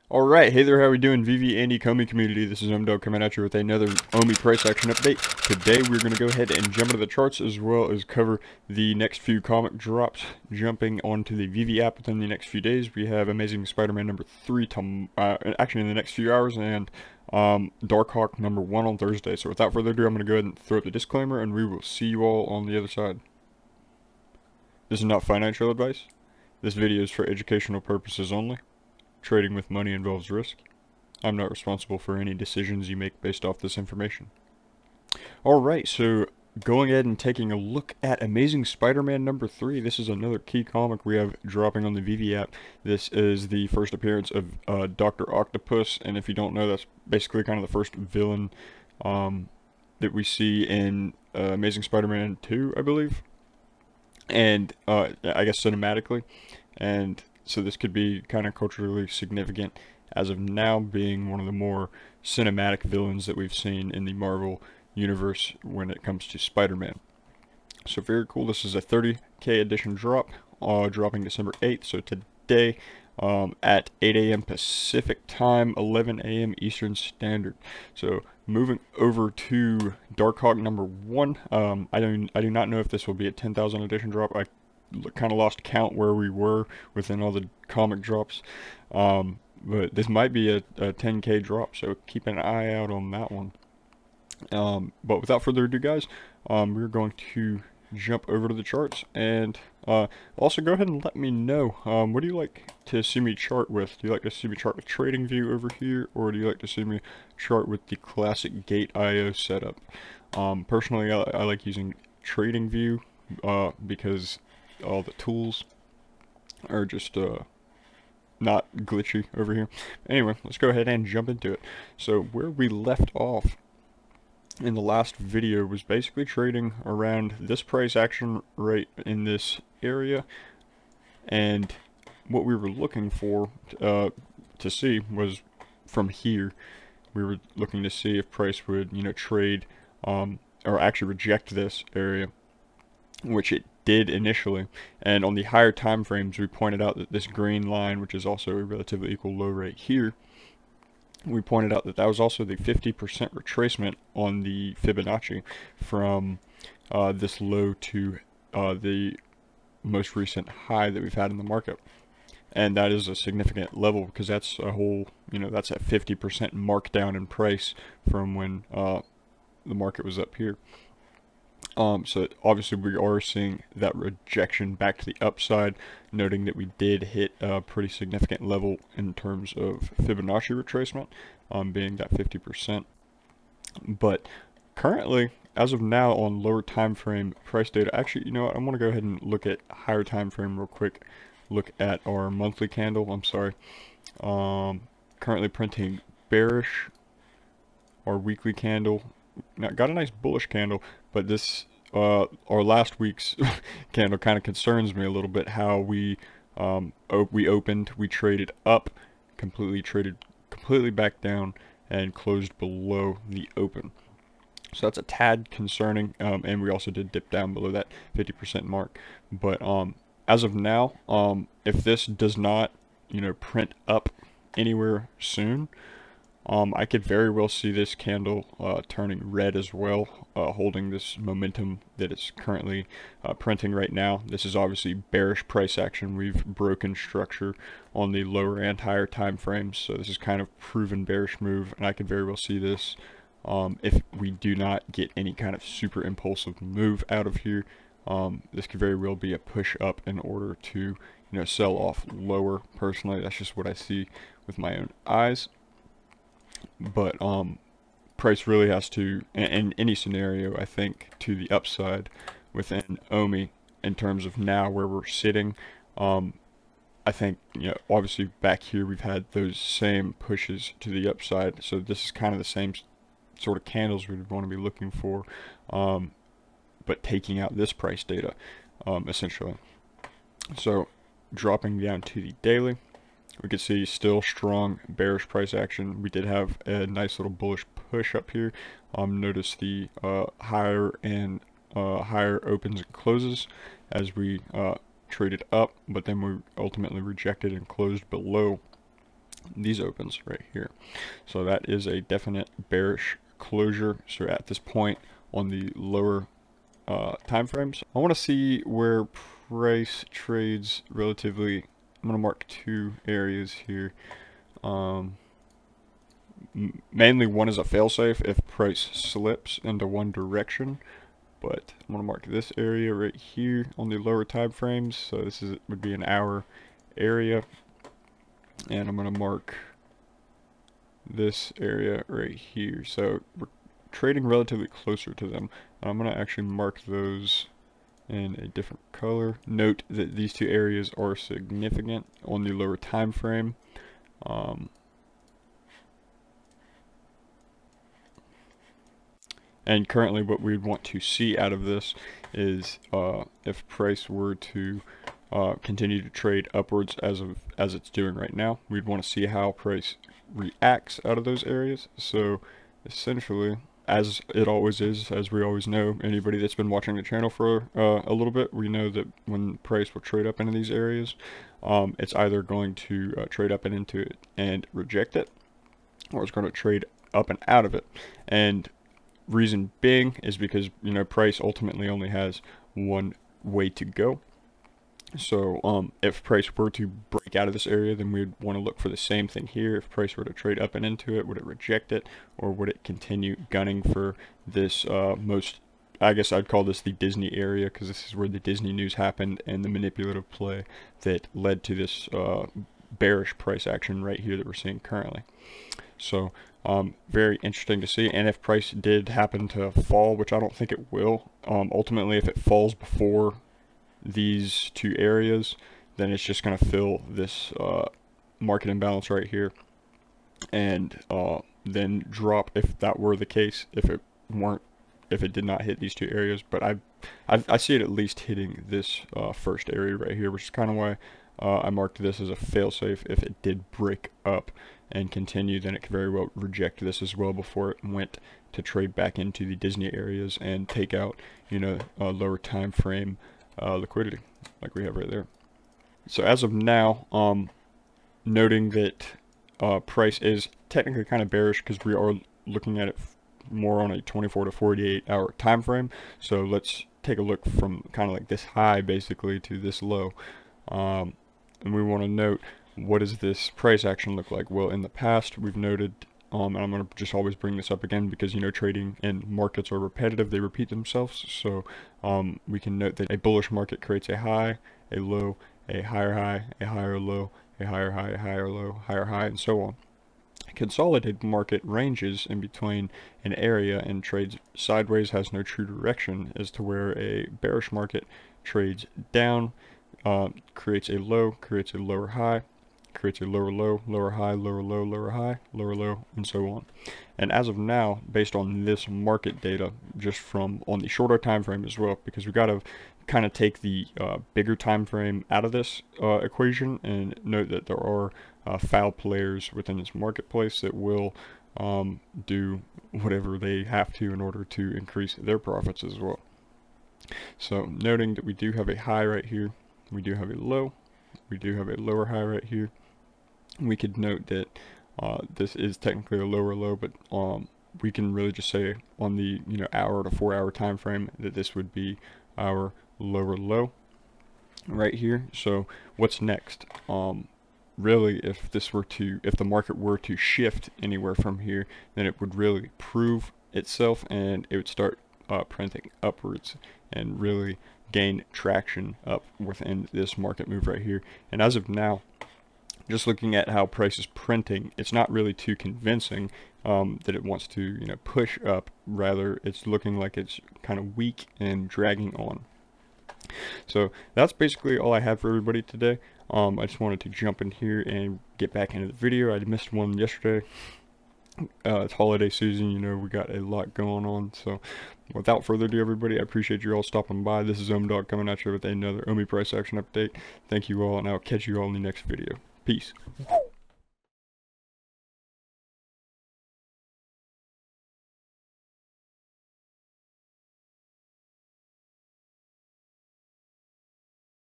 Alright, hey there, how we doing, Veve and Ecomi community? This is OhmDawg coming at you with another Ohmi price action update. Today we're going to go ahead and jump into the charts as well as cover the next few comic drops. Jumping onto the Veve app within the next few days, we have Amazing Spider-Man number 3 actually in the next few hours, and Darkhawk number 1 on Thursday. So without further ado, I'm going to go ahead and throw up the disclaimer, and we will see you all on the other side. This is not financial advice. This video is for educational purposes only. Trading with money involves risk. I'm not responsible for any decisions you make based off this information. Alright, so going ahead and taking a look at Amazing Spider-Man number 3. This is another key comic we have dropping on the Veve app. This is the first appearance of Dr. Octopus, and if you don't know, that's basically kind of the first villain that we see in Amazing Spider-Man 2, I believe. And I guess cinematically. And so this could be kind of culturally significant as of now, being one of the more cinematic villains that we've seen in the Marvel universe when it comes to Spider-Man. So very cool. This is a 30K edition drop, dropping December 8th. So today at 8 a.m. Pacific time, 11 a.m. Eastern Standard. So moving over to Darkhawk number 1. I do not know if this will be a 10,000 edition drop. I kind of lost count where we were within all the comic drops, but this might be a 10K drop, so keep an eye out on that one. But without further ado, guys, we're going to jump over to the charts, and also go ahead and let me know, what do you like to see me chart with? Do you like to see me chart with Trading View over here, or do you like to see me chart with the classic Gate.io setup? Personally, I like using Trading View because all the tools are just not glitchy over here. Anyway, let's go ahead and jump into it. So where we left off in the last video was basically trading around this price action right in this area, and what we were looking for to see was from here. We were looking to see if price would, trade or actually reject this area, which it did initially. And on the higher time frames, we pointed out that this green line, which is also a relatively equal low right here, we pointed out that that was also the 50% retracement on the Fibonacci from this low to the most recent high that we've had in the market. And that is a significant level, because that's a whole, that's a 50% markdown in price from when the market was up here. So obviously we are seeing that rejection back to the upside, noting that we did hit a pretty significant level in terms of Fibonacci retracement, being that 50%. But currently, as of now, on lower time frame price data, actually, you know what, I'm going to go ahead and look at higher time frame real quick. Look at our monthly candle, I'm sorry. Currently printing bearish. Our weekly candle got a nice bullish candle, but this our last week's candle kind of concerns me a little bit. How we opened, we traded up, traded completely back down, and closed below the open. So that's a tad concerning, and we also did dip down below that 50% mark. But as of now, if this does not print up anywhere soon, I could very well see this candle turning red as well, holding this momentum that it's currently printing right now. This is obviously bearish price action. We've broken structure on the lower and higher time frames, so this is kind of proven bearish move, and I could very well see this if we do not get any kind of super impulsive move out of here. This could very well be a push up in order to sell off lower. Personally, that's just what I see with my own eyes. But price really has to, in any scenario, I think, to the upside within Ohmi in terms of now where we're sitting. I think, obviously back here we've had those same pushes to the upside, so this is kind of the same sort of candles we would want to be looking for, but taking out this price data, essentially. So dropping down to the daily, we could see still strong bearish price action. We did have a nice little bullish push up here. Notice the higher opens and closes as we traded up, but then we ultimately rejected and closed below these opens right here. So that is a definite bearish closure. So at this point on the lower time frames, I want to see where price trades relatively. I'm going to mark two areas here. Mainly one is a failsafe if price slips into one direction, but I'm going to mark this area right here on the lower time frames. So this would be an hour area, and I'm going to mark this area right here. So we're trading relatively closer to them. I'm going to actually mark those in a different color. Note that these two areas are significant on the lower time frame. And currently what we'd want to see out of this is if price were to continue to trade upwards as it's doing right now, we'd want to see how price reacts out of those areas. So essentially, as it always is, as we always know, anybody that's been watching the channel for a little bit, we know that when price will trade up into these areas, it's either going to trade up and into it and reject it, or it's going to trade up and out of it. And reason being is because, you know, price ultimately only has one way to go. So if price were to break out of this area, then we'd want to look for the same thing here. If price were to trade up and into it, would it reject it, or would it continue gunning for this I guess I'd call this the Disney area, because this is where the Disney news happened and the manipulative play that led to this bearish price action right here that we're seeing currently. So very interesting to see. And if price did happen to fall, which I don't think it will, ultimately if it falls before these two areas, then it's just going to fill this market imbalance right here, and then drop if that were the case, if it did not hit these two areas. But I see it at least hitting this first area right here, which is kind of why I marked this as a failsafe. If it did break up and continue, then it could very well reject this as well before it went to trade back into the Disney areas and take out, you know, a lower time frame liquidity like we have right there. So as of now, noting that price is technically kind of bearish because we are looking at it more on a 24 to 48 hour time frame. So let's take a look from kind of like this high basically to this low, and we want to note, what does this price action look like? Well, in the past we've noted, and I'm going to just always bring this up again because, you know, trading and markets are repetitive, they repeat themselves. So we can note that a bullish market creates a high, a low, a higher high, a higher low, a higher high, a higher low, higher high, and so on. A consolidated market ranges in between an area and trades sideways, has no true direction, as to where a bearish market trades down, creates a low, creates a lower high, creates a lower low, lower high, lower low, lower high, lower low, and so on. And as of now, based on this market data, just from on the shorter time frame as well, because we got to kind of take the bigger time frame out of this equation, and note that there are foul players within this marketplace that will do whatever they have to in order to increase their profits as well. So noting that we do have a high right here, we do have a low, we do have a lower high right here. We could note that this is technically a lower low, but we can really just say on the, you know, hour to 4 hour time frame that this would be our lower low right here. So what's next? Really, if the market were to shift anywhere from here, then it would really prove itself, and it would start printing upwards and really gain traction up within this market move right here. And as of now, just looking at how price is printing, it's not really too convincing that it wants to, you know, push up. Rather, it's looking like it's kind of weak and dragging on. So that's basically all I have for everybody today. I just wanted to jump in here and get back into the video. I missed one yesterday. It's holiday season, you know, we got a lot going on. So without further ado, everybody, I appreciate you all stopping by. This is OhmDawg coming at you with another OMI price action update. Thank you all, and I'll catch you all in the next video. Peace.